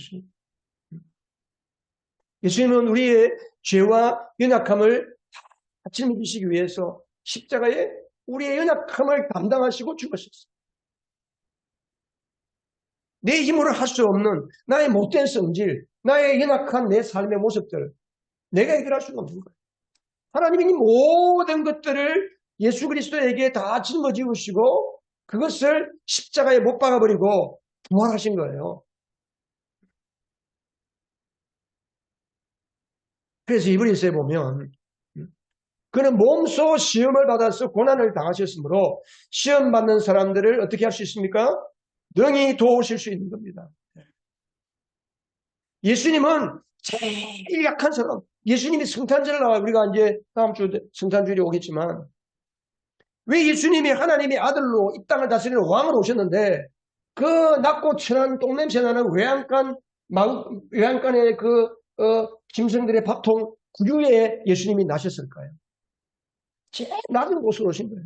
Speaker 1: 예수님은 우리의 죄와 연약함을 다 짊어지시기 위해서 십자가에 우리의 연약함을 담당하시고 죽으셨어요. 내 힘으로 할 수 없는 나의 못된 성질, 나의 연약한 내 삶의 모습들, 내가 해결할 수가 없는 거예요. 하나님이 모든 것들을 예수 그리스도에게 다 짊어지시고 그것을 십자가에 못 박아버리고 부활하신 거예요. 그래서 이브리서에 보면 그는 몸소 시험을 받아서 고난을 당하셨으므로 시험 받는 사람들을 어떻게 할 수 있습니까? 능히 도우실 수 있는 겁니다. 예수님은 제일 약한 사람. 예수님이 성탄절을 나와 우리가 이제 다음 주 성탄절이 오겠지만 왜 예수님이 하나님의 아들로 이 땅을 다스리는 왕으로 오셨는데 그 낮고 천한 똥냄새 나는 외양간의 짐승들의 밥통 구유에 예수님이 나셨을까요? 제일 낮은 곳으로 오신 거예요.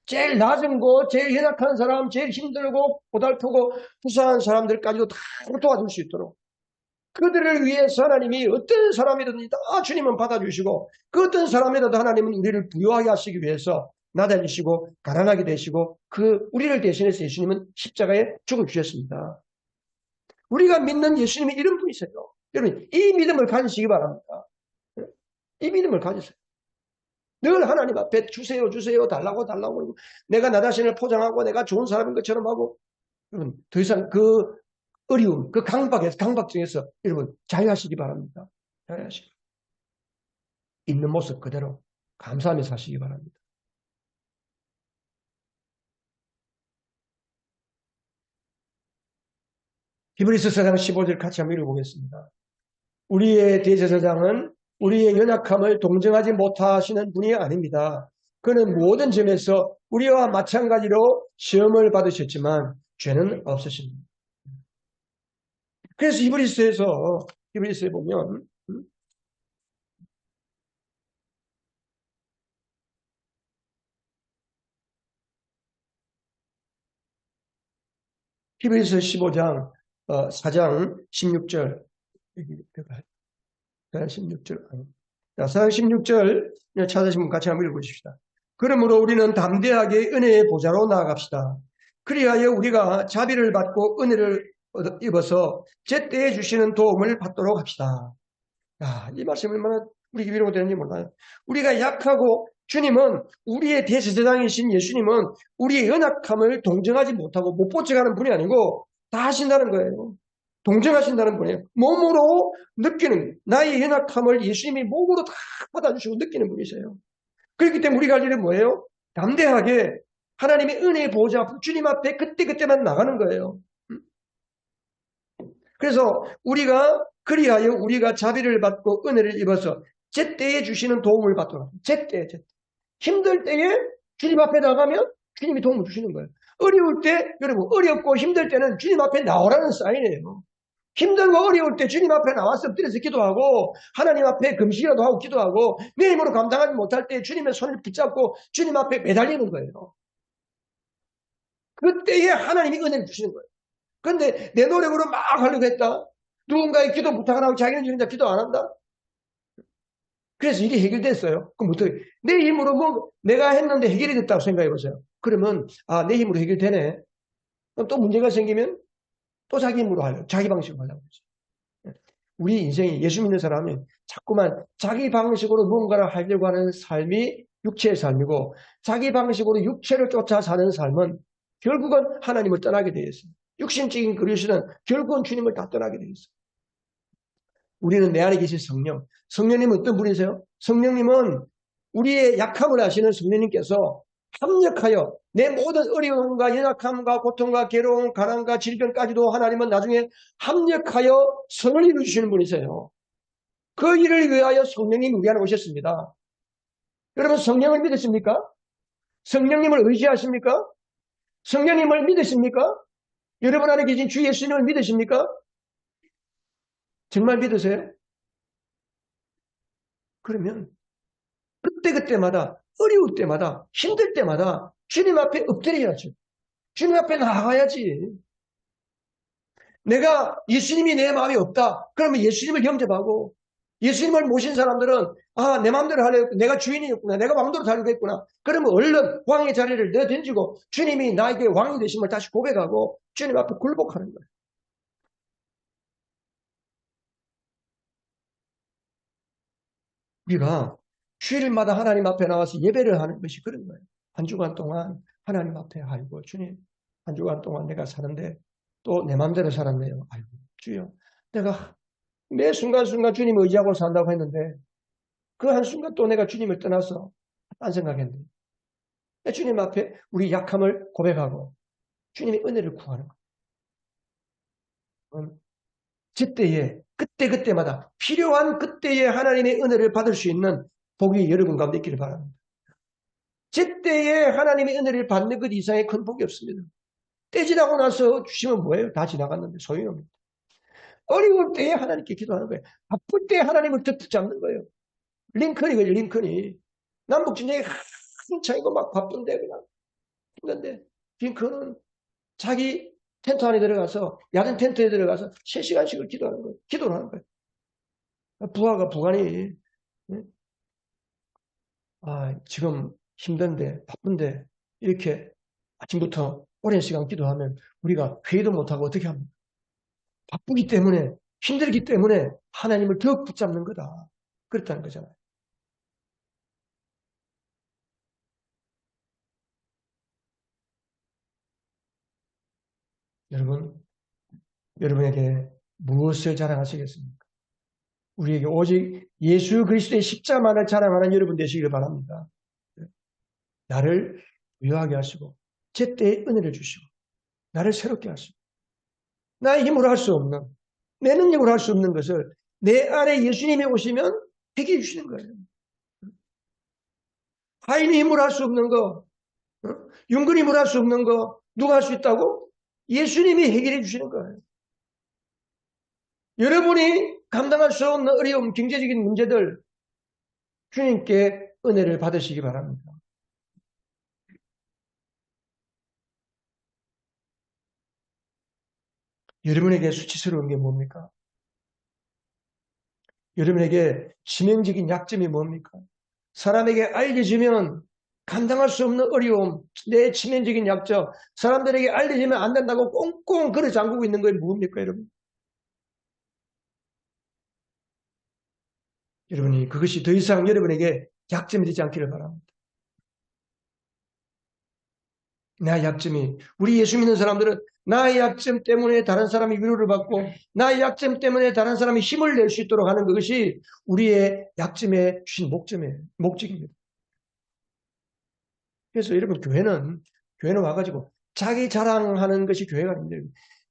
Speaker 1: 제일 낮은 곳, 제일 연약한 사람, 제일 힘들고 고달프고 부사한 사람들까지도 다 도와줄 수 있도록 그들을 위해서 하나님이 어떤 사람이든지 다 주님은 받아주시고 그 어떤 사람이라도 하나님은 우리를 부유하게 하시기 위해서 나다니시고 가난하게 되시고 우리를 대신해서 예수님은 십자가에 죽어주셨습니다. 우리가 믿는 예수님이 이런 분이세요. 여러분 이 믿음을 가지시기 바랍니다. 이 믿음을 가지세요. 늘 하나님 앞에 주세요 달라고 그러고 내가 나 자신을 포장하고 내가 좋은 사람인 것처럼 하고 여러분 더 이상 그 어려움, 그 강박증에서 여러분 자유하시기 바랍니다. 자유하시기 있는 모습 그대로 감사하며 사시기 바랍니다. 히브리서 4장 15절 같이 한번 읽어보겠습니다. 우리의 대제사장은 우리의 연약함을 동정하지 못하시는 분이 아닙니다. 그는 모든 점에서 우리와 마찬가지로 시험을 받으셨지만 죄는 없으십니다. 그래서 히브리서에 보면 히브리서 15장 4장 16절 4장 16절 4장 16절 찾으시면 같이 한번 읽어보십시다. 그러므로 우리는 담대하게 은혜의 보좌로 나아갑시다. 그리하여 우리가 자비를 받고 은혜를 입어서 제때에 주시는 도움을 받도록 합시다. 야, 이 말씀이 얼마나 우리 위로가 되는지 몰라요. 우리가 약하고 주님은 우리의 대제사장이신 예수님은 우리의 연약함을 동정하지 못하고 못 보채가는 분이 아니고 다 하신다는 거예요. 동정하신다는 분이에요. 몸으로 느끼는 나의 연약함을 예수님이 몸으로 다 받아주시고 느끼는 분이세요. 그렇기 때문에 우리가 할 일은 뭐예요? 담대하게 하나님의 은혜의 보좌 주님 앞에 그때그때만 나가는 거예요. 그래서 우리가 그리하여 우리가 자비를 받고 은혜를 입어서 제때에 주시는 도움을 받도록 제때. 힘들 때에 주님 앞에 나가면 주님이 도움을 주시는 거예요. 어려울 때 여러분 어렵고 힘들 때는 주님 앞에 나오라는 사인이에요. 힘들고 어려울 때 주님 앞에 나와서 엎드려서 기도하고 하나님 앞에 금식이라도 하고 기도하고 내 힘으로 감당하지 못할 때 주님의 손을 붙잡고 주님 앞에 매달리는 거예요. 그때에 하나님이 은혜를 주시는 거예요. 그런데 내 노력으로 막 하려고 했다. 누군가의 기도 부탁을 하고 자기는 진짜 기도 안 한다. 그래서 일이 해결됐어요. 그럼 어떻게? 내 힘으로 뭐 내가 했는데 해결이 됐다고 생각해 보세요. 그러면 내 힘으로 해결되네. 그럼 또 문제가 생기면 또 자기 힘으로 하려고 자기 방식으로 하려고 그러죠. 우리 인생이 예수 믿는 사람이 자꾸만 자기 방식으로 무언가를 하려고 하는 삶이 육체의 삶이고 자기 방식으로 육체를 쫓아 사는 삶은 결국은 하나님을 떠나게 되어 있습니다. 육신적인 그리스도는 결국은 주님을 다 떠나게 되어 있어요. 우리는 내 안에 계신 성령. 성령님은 어떤 분이세요? 성령님은 우리의 약함을 아시는 성령님께서 합력하여 내 모든 어려움과 연약함과 고통과 괴로움, 가난과 질병까지도 하나님은 나중에 합력하여 선을 이루시는 분이세요. 그 일을 위하여 성령님이 우리 안에 오셨습니다. 여러분 성령을 믿으십니까? 성령님을 의지하십니까? 성령님을 믿으십니까? 여러분 안에 계신 주 예수님을 믿으십니까? 정말 믿으세요? 그러면 그때그때마다 어려울 때마다 힘들 때마다 주님 앞에 엎드려야죠. 주님 앞에 나가야지. 내가 예수님이 내 마음에 없다. 그러면 예수님을 영접하고 예수님을 모신 사람들은 내 마음대로 하려고 했구나. 내가 주인이었구나. 내가 왕도로 살려고 했구나. 그러면 얼른 왕의 자리를 내던지고 주님이 나에게 왕이 되심을 다시 고백하고 주님 앞에 굴복하는 거예요. 우리가 주일마다 하나님 앞에 나와서 예배를 하는 것이 그런 거예요. 한 주간 동안 하나님 앞에 아이고 주님 한 주간 동안 내가 사는데 또 내 마음대로 살았네요. 아이고 주여 내가 매 순간순간 주님 의지하고 산다고 했는데 그 한순간 또 내가 주님을 떠나서 딴 생각했는데 주님 앞에 우리 약함을 고백하고 주님의 은혜를 구하는 거예요. 그때에 그때마다 필요한 그때에 하나님의 은혜를 받을 수 있는 복이 여러분 가운데 있기를 바랍니다. 제때에 하나님의 은혜를 받는 것 이상의 큰 복이 없습니다. 때 지나고 나서 주시면 뭐예요? 다 지나갔는데 소용없습니다. 어려울 때에 하나님께 기도하는 거예요. 바쁠 때에 하나님을 더 붙잡는 거예요. 링컨이거든요, 링컨이. 남북전쟁이 한창이고 막 바쁜데 그냥 힘든데 링컨은 자기 텐트 안에 들어가서 야전 텐트에 들어가서 3시간씩을 기도하는 거예요. 기도를 하는 거예요. 부하가 부관이 지금 힘든데 바쁜데 이렇게 아침부터 오랜 시간 기도하면 우리가 회의도 못하고 어떻게 합니까? 바쁘기 때문에 힘들기 때문에 하나님을 더 붙잡는 거다. 그렇다는 거잖아요. 여러분, 여러분에게 무엇을 자랑하시겠습니까? 우리에게 오직 예수 그리스도의 십자만을 자랑하는 여러분 되시기를 바랍니다. 나를 유하게 하시고 제때에 은혜를 주시고 나를 새롭게 하시고 나의 힘으로 할 수 없는 내 능력으로 할 수 없는 것을 내 안에 예수님이 오시면 해결해 주시는 거예요. 하인의 힘으로 할 수 없는 거, 윤근 힘으로 할 수 없는 거 누가 할 수 있다고? 예수님이 해결해 주시는 거예요. 여러분이 감당할 수 없는 어려움, 경제적인 문제들 주님께 은혜를 받으시기 바랍니다. 여러분에게 수치스러운 게 뭡니까? 여러분에게 치명적인 약점이 뭡니까? 사람에게 알려지면 감당할 수 없는 어려움, 내 치명적인 약점, 사람들에게 알려지면 안 된다고 꽁꽁 걸어 잠그고 있는 거예요. 뭡니까, 여러분? 여러분이 그것이 더 이상 여러분에게 약점이 되지 않기를 바랍니다. 나의 약점이, 우리 예수 믿는 사람들은 나의 약점 때문에 다른 사람이 위로를 받고 나의 약점 때문에 다른 사람이 힘을 낼 수 있도록 하는 그것이 우리의 약점에 주신 목적입니다. 그래서 여러분 교회는 와가지고 자기 자랑하는 것이 교회가 아닙니다.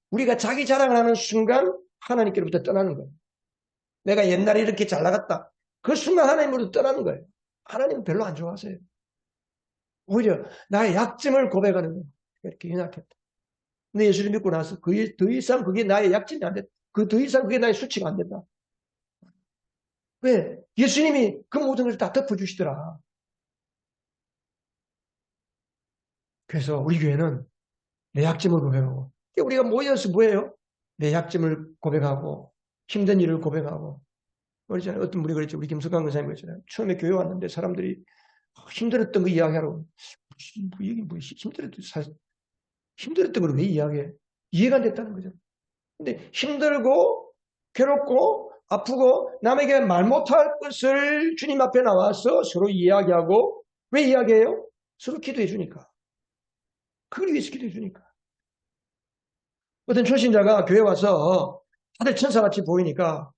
Speaker 1: 우리가 자기 자랑하는 순간 하나님께로부터 떠나는 거예요. 내가 옛날에 이렇게 잘 나갔다. 그 순간 하나님으로 떠나는 거예요. 하나님은 별로 안 좋아하세요. 오히려 나의 약점을 고백하는 거예요. 이렇게 연약했다. 근데 예수를 믿고 나서 더 이상 그게 나의 약점이 안 됐다. 그 더 이상 그게 나의 수치가 안 된다. 왜? 예수님이 그 모든 것을 다 덮어주시더라. 그래서 우리 교회는 내 약점을 고백하고 우리가 모여서 뭐예요? 내 약점을 고백하고 힘든 일을 고백하고 그러잖아요. 어떤 분이 그랬죠. 우리 김석강 권사님 그랬잖아요. 처음에 교회 왔는데 사람들이 힘들었던 거 이야기하라고. 이게 뭐 힘들었던 걸 왜 이야기해? 이해가 안 됐다는 거죠. 근데 힘들고 괴롭고 아프고 남에게 말 못할 것을 주님 앞에 나와서 서로 이야기하고 왜 이야기해요? 서로 기도해 주니까. 그걸 위해서 기도해 주니까. 어떤 초신자가 교회 와서 다들 천사같이 보이니까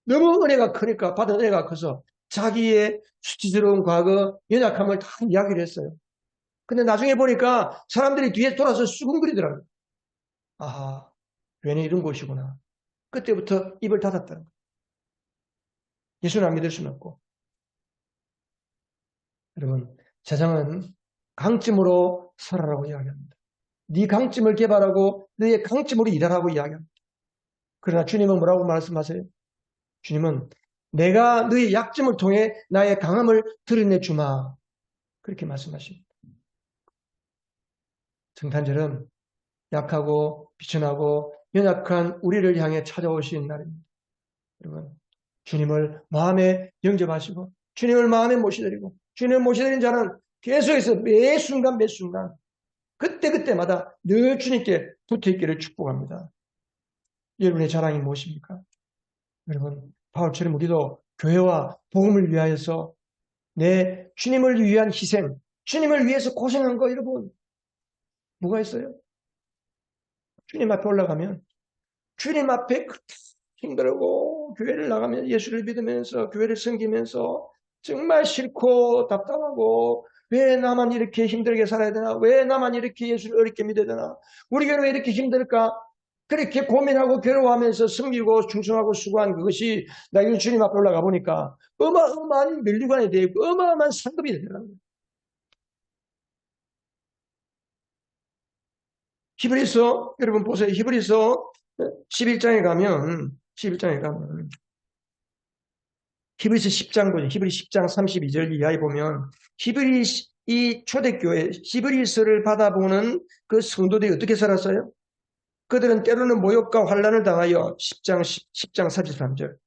Speaker 1: 너무 은혜가 크니까 받은 은혜가 커서 자기의 수치스러운 과거, 연약함을 다 이야기를 했어요. 근데 나중에 보니까 사람들이 뒤에 돌아서 수근거리더라고요. 아하, 교회는 이런 곳이구나. 그때부터 입을 닫았다는 거예요. 예수는 안 믿을 수는 없고. 여러분, 세상은 강점으로 살아라고 이야기합니다. 네 강점을 개발하고 너의 강점으로 일하라고 이야기합니다. 그러나 주님은 뭐라고 말씀하세요? 주님은 내가 너의 약점을 통해 나의 강함을 드러내 주마. 그렇게 말씀하십니다. 성탄절은 약하고 비천하고 연약한 우리를 향해 찾아오신 날입니다. 여러분, 주님을 마음에 영접하시고 주님을 마음에 모시드리고 주님을 모시드린 자는 계속해서 매 순간 매 순간 그때그때마다 늘 주님께 붙어있기를 축복합니다. 여러분의 자랑이 무엇입니까? 여러분, 바울처럼 우리도 교회와 복음을 위하여서 내 주님을 위한 희생, 주님을 위해서 고생한 거 여러분 뭐가 있어요? 주님 앞에 올라가면 주님 앞에 힘들고 교회를 나가면 예수를 믿으면서 교회를 섬기면서 정말 싫고 답답하고 왜 나만 이렇게 힘들게 살아야 되나? 왜 나만 이렇게 예수를 어렵게 믿어야 되나? 우리 교회는 왜 이렇게 힘들까? 그렇게 고민하고 괴로워하면서 섬기고 충성하고 수고한 그것이 나중에 주님 앞에 올라가 보니까 어마어마한 면류관이 되고 어마어마한 상급이 되더라고요. 히브리서 여러분 보세요. 히브리서 11장에 가면 히브리서 10장 보죠. 히브리 10장 32절 이하에 보면 이 초대교회 히브리서를 받아보는 그 성도들이 어떻게 살았어요? 그들은 때로는 모욕과 환난을 당하여 10장 33절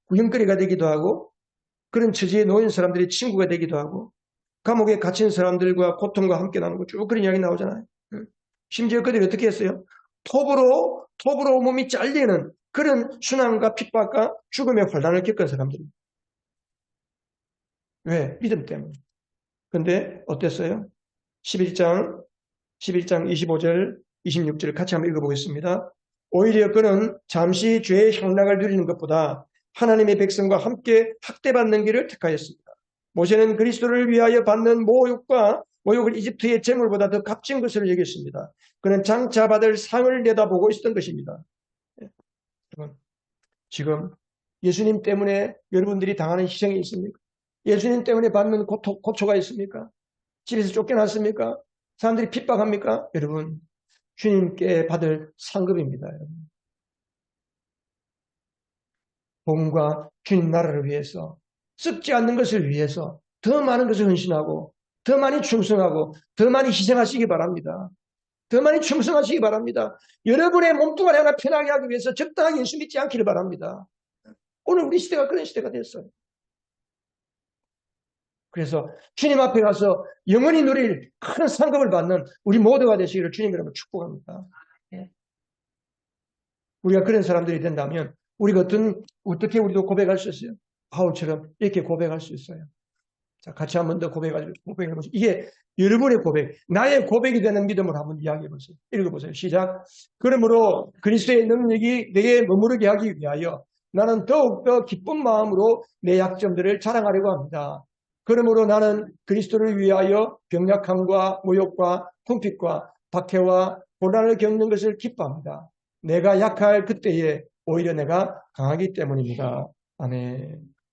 Speaker 1: 구경거리가 되기도 하고 그런 처지에 놓인 사람들이 친구가 되기도 하고 감옥에 갇힌 사람들과 고통과 함께 나누고 쭉 그런 이야기 나오잖아요. 심지어 그들이 어떻게 했어요? 톱으로 몸이 잘리는 그런 순환과 핍박과 죽음의 환난을 겪은 사람들입니다. 왜? 믿음 때문에. 근데 어땠어요? 11장 25절 26절 같이 한번 읽어보겠습니다. 오히려 그는 잠시 죄의 향락을 누리는 것보다 하나님의 백성과 함께 학대받는 길을 택하였습니다. 모세는 그리스도를 위하여 받는 모욕을 이집트의 재물보다 더 값진 것으로 여겼습니다. 그는 장차 받을 상을 내다보고 있었던 것입니다. 지금 예수님 때문에 여러분들이 당하는 희생이 있습니까? 예수님 때문에 받는 고초가 있습니까? 집에서 쫓겨났습니까? 사람들이 핍박합니까? 여러분, 주님께 받을 상급입니다. 여러분. 복음과 주님 나라를 위해서 썩지 않는 것을 위해서 더 많은 것을 헌신하고 더 많이 충성하고 더 많이 희생하시기 바랍니다. 더 많이 충성하시기 바랍니다. 여러분의 몸뚱아리 하나 편하게 하기 위해서 적당하게 예수 믿지 않기를 바랍니다. 오늘 우리 시대가 그런 시대가 됐어요. 그래서 주님 앞에 가서 영원히 누릴 큰 상급을 받는 우리 모두가 되시기를 주님 이름으로 축복합니다. 우리가 그런 사람들이 된다면 우리가 어떻게 우리도 고백할 수 있어요? 바울처럼 이렇게 고백할 수 있어요. 자, 같이 한 번 더 고백해보세요. 이게 여러분의 고백, 나의 고백이 되는 믿음을 한번 이야기해보세요. 읽어보세요. 시작. 그러므로 그리스도의 능력이 내게 머무르게 하기 위하여 나는 더욱더 기쁜 마음으로 내 약점들을 자랑하려고 합니다. 그러므로 나는 그리스도를 위하여 병약함과 모욕과 궁핍과 박해와 고난을 겪는 것을 기뻐합니다. 내가 약할 그때에 오히려 내가 강하기 때문입니다. 아멘.